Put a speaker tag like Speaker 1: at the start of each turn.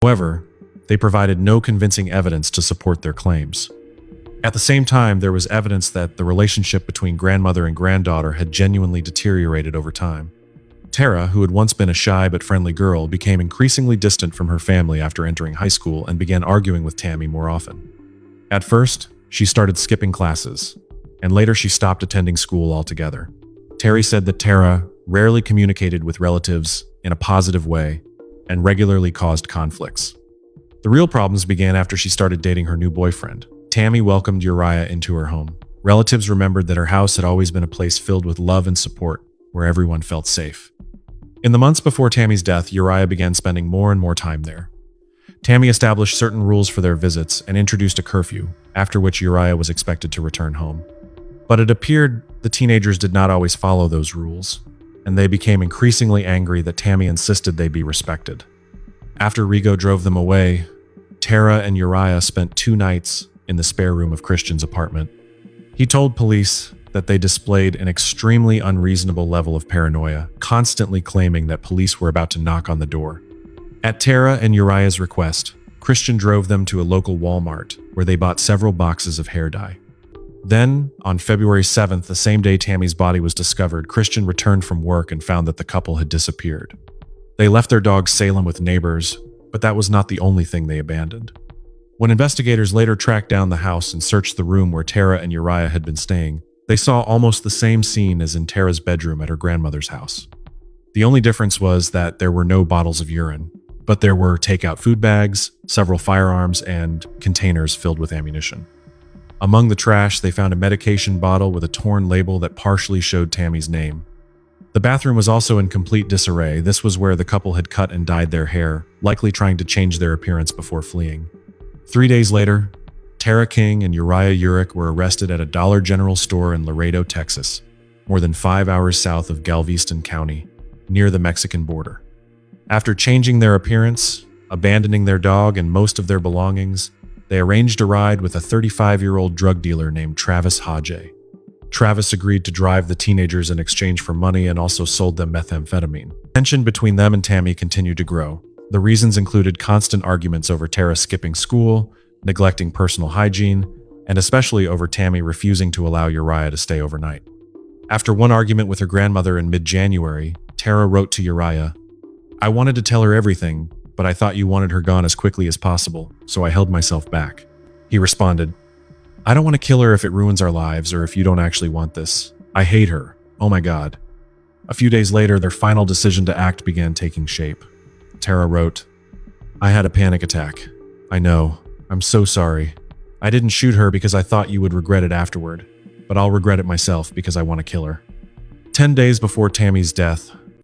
Speaker 1: However, they provided no convincing evidence to support their claims. At the same time, there was evidence that the relationship between grandmother and granddaughter had genuinely deteriorated over time. Tara, who had once been a shy but friendly girl, became increasingly distant from her family after entering high school and began arguing with Tammy more often. At first, she started skipping classes, and later she stopped attending school altogether. Terry said that Tara rarely communicated with relatives in a positive way and regularly caused conflicts. The real problems began after she started dating her new boyfriend. Tammy welcomed Uriah into her home. Relatives remembered that her house had always been a place filled with love and support, where everyone felt safe. In the months before Tammy's death, Uriah began spending more and more time there. Tammy established certain rules for their visits and introduced a curfew, after which Uriah was expected to return home. But it appeared the teenagers did not always follow those rules, and they became increasingly angry that Tammy insisted they be respected. After Rigo drove them away, Tara and Uriah spent 2 nights in the spare room of Christian's apartment. He told police that they displayed an extremely unreasonable level of paranoia, constantly claiming that police were about to knock on the door. At Tara and Uriah's request, Christian drove them to a local Walmart, where they bought several boxes of hair dye. Then, on February 7th, the same day Tammy's body was discovered, Christian returned from work and found that the couple had disappeared. They left their dog Salem with neighbors, but that was not the only thing they abandoned. When investigators later tracked down the house and searched the room where Tara and Uriah had been staying, they saw almost the same scene as in Tara's bedroom at her grandmother's house. The only difference was that there were no bottles of urine, but there were takeout food bags, several firearms, and containers filled with ammunition. Among the trash, they found a medication bottle with a torn label that partially showed Tammy's name. The bathroom was also in complete disarray. This was where the couple had cut and dyed their hair, likely trying to change their appearance before fleeing. 3 days later, Tara King and Uriah Urick were arrested at a Dollar General store in Laredo, Texas, more than 5 hours south of Galveston County, near the Mexican border. After changing their appearance, abandoning their dog and most of their belongings, they arranged a ride with a 35-year-old drug dealer named Travis Hodge. Travis agreed to drive the teenagers in exchange for money and also sold them methamphetamine. Tension between them and Tammy continued to grow. The reasons included constant arguments over Tara skipping school, neglecting personal hygiene, and especially over Tammy refusing to allow Uriah to stay overnight. After one argument with her grandmother in mid-January, Tara wrote to Uriah, "I wanted to tell her everything, but I thought you wanted her gone as quickly as possible, so I held myself back." He responded, "I don't want to kill her if it ruins our lives or if you don't actually want this. I hate her. Oh my God." A few days later, their final decision to act began taking shape. Tara wrote, "I had a panic attack. I know. I'm so sorry. I didn't shoot her because I thought you would regret it afterward, but I'll regret it myself because I want to kill her." 10 days before Tammy's death,